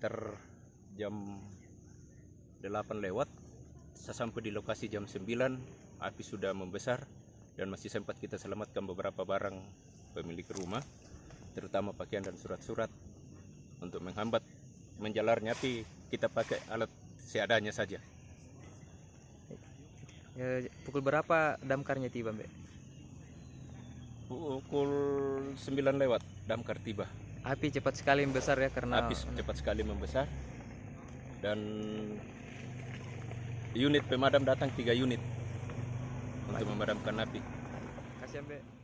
sekitar jam 8 lewat. Saya sampai di lokasi jam 9, api sudah membesar dan masih sempat kita selamatkan beberapa barang pemilik rumah, terutama pakaian dan surat-surat. Untuk menghambat menjalarnya api, kita pakai alat seadanya saja. Pukul berapa damkarnya tiba, Mbak? Pukul 9 lewat damkar tiba. Api cepat sekali membesar ya, karena Api cepat sekali membesar dan unit pemadam datang 3 unit untuk memadamkan api. Kasih, Mbak.